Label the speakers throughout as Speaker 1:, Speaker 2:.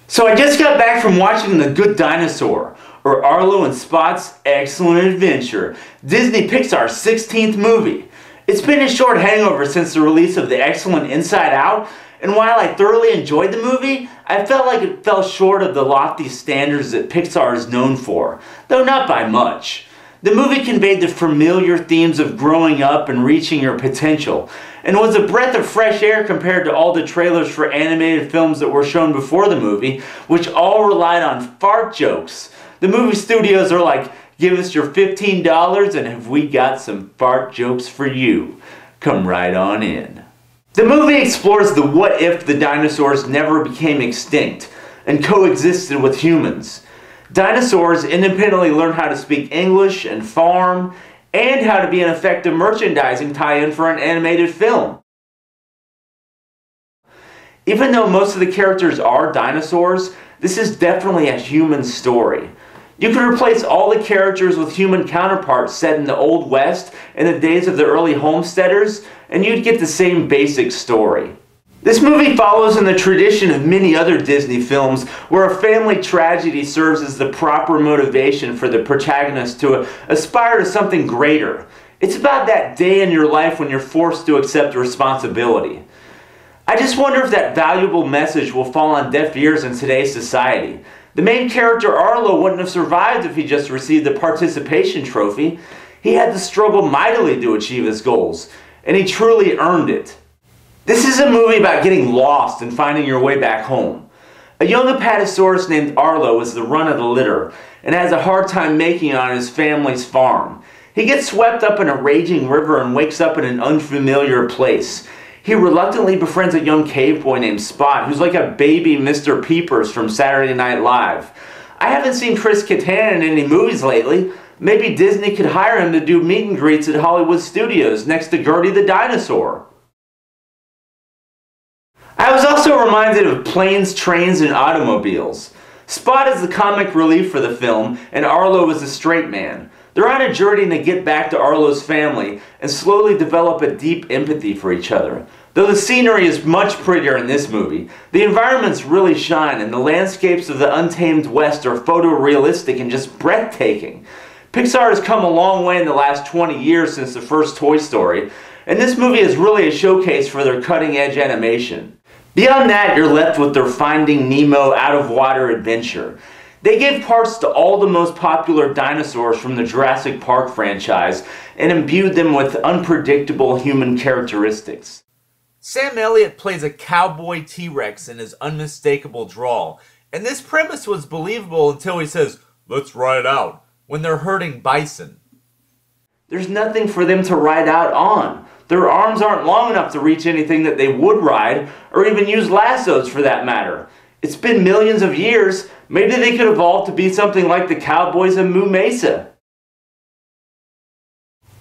Speaker 1: So I just got back from watching The Good Dinosaur, or Arlo and Spot's Excellent Adventure, Disney Pixar's 16th movie. It's been a short hangover since the release of the excellent Inside Out, and while I thoroughly enjoyed the movie, I felt like it fell short of the lofty standards that Pixar is known for, though not by much. The movie conveyed the familiar themes of growing up and reaching your potential, and was a breath of fresh air compared to all the trailers for animated films that were shown before the movie, which all relied on fart jokes. The movie studios are like, give us your $15 and have we got some fart jokes for you. Come right on in. The movie explores the what if the dinosaurs never became extinct and coexisted with humans. Dinosaurs independently learn how to speak English and farm, and how to be an effective merchandising tie-in for an animated film. Even though most of the characters are dinosaurs, this is definitely a human story. You could replace all the characters with human counterparts set in the Old West in the days of the early homesteaders, and you'd get the same basic story. This movie follows in the tradition of many other Disney films where a family tragedy serves as the proper motivation for the protagonist to aspire to something greater. It's about that day in your life when you're forced to accept responsibility. I just wonder if that valuable message will fall on deaf ears in today's society. The main character Arlo wouldn't have survived if he just received the participation trophy. He had to struggle mightily to achieve his goals, and he truly earned it. This is a movie about getting lost and finding your way back home. A young apatosaurus named Arlo is the run of the litter and has a hard time making it on his family's farm. He gets swept up in a raging river and wakes up in an unfamiliar place. He reluctantly befriends a young cave boy named Spot, who's like a baby Mr. Peepers from Saturday Night Live. I haven't seen Chris Kattan in any movies lately. Maybe Disney could hire him to do meet and greets at Hollywood Studios next to Gertie the Dinosaur. I was also reminded of Planes, Trains, and Automobiles. Spot is the comic relief for the film, and Arlo is the straight man. They're on a journey to get back to Arlo's family and slowly develop a deep empathy for each other. Though the scenery is much prettier in this movie, the environments really shine and the landscapes of the untamed West are photorealistic and just breathtaking. Pixar has come a long way in the last 20 years since the first Toy Story, and this movie is really a showcase for their cutting-edge animation. Beyond that, you're left with their Finding Nemo out-of-water adventure. They gave parts to all the most popular dinosaurs from the Jurassic Park franchise and imbued them with unpredictable human characteristics. Sam Elliott plays a cowboy T-Rex in his unmistakable drawl, and this premise was believable until he says, "Let's ride out," when they're herding bison. There's nothing for them to ride out on. Their arms aren't long enough to reach anything that they would ride, or even use lassos for that matter. It's been millions of years. Maybe they could evolve to be something like the cowboys of Moo Mesa.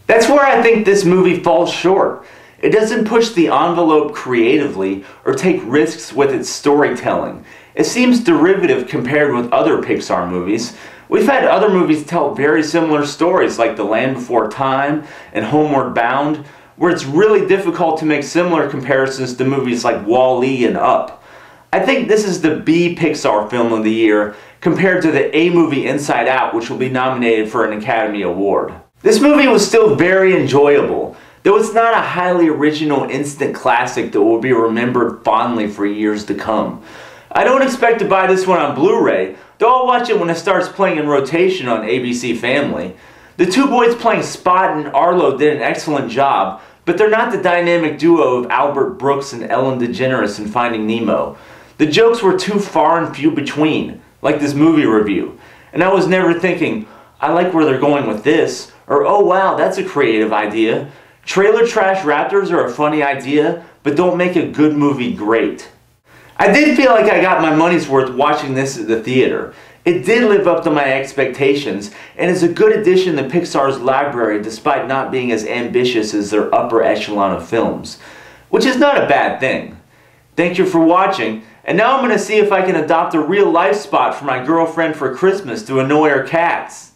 Speaker 1: That's where I think this movie falls short. It doesn't push the envelope creatively or take risks with its storytelling. It seems derivative compared with other Pixar movies. We've had other movies tell very similar stories like The Land Before Time and Homeward Bound, where it's really difficult to make similar comparisons to movies like Wall-E and Up. I think this is the B Pixar film of the year compared to the A movie Inside Out, which will be nominated for an Academy Award. This movie was still very enjoyable, though it's not a highly original instant classic that will be remembered fondly for years to come. I don't expect to buy this one on Blu-ray, though I'll watch it when it starts playing in rotation on ABC Family. The two boys playing Spot and Arlo did an excellent job, but they're not the dynamic duo of Albert Brooks and Ellen DeGeneres in Finding Nemo. The jokes were too far and few between, like this movie review, and I was never thinking, I like where they're going with this, or oh wow, that's a creative idea. Trailer trash raptors are a funny idea, but don't make a good movie great. I did feel like I got my money's worth watching this at the theater. It did live up to my expectations, and is a good addition to Pixar's library despite not being as ambitious as their upper echelon of films, which is not a bad thing. Thank you for watching, and now I'm going to see if I can adopt a real life Spot for my girlfriend for Christmas to annoy her cats.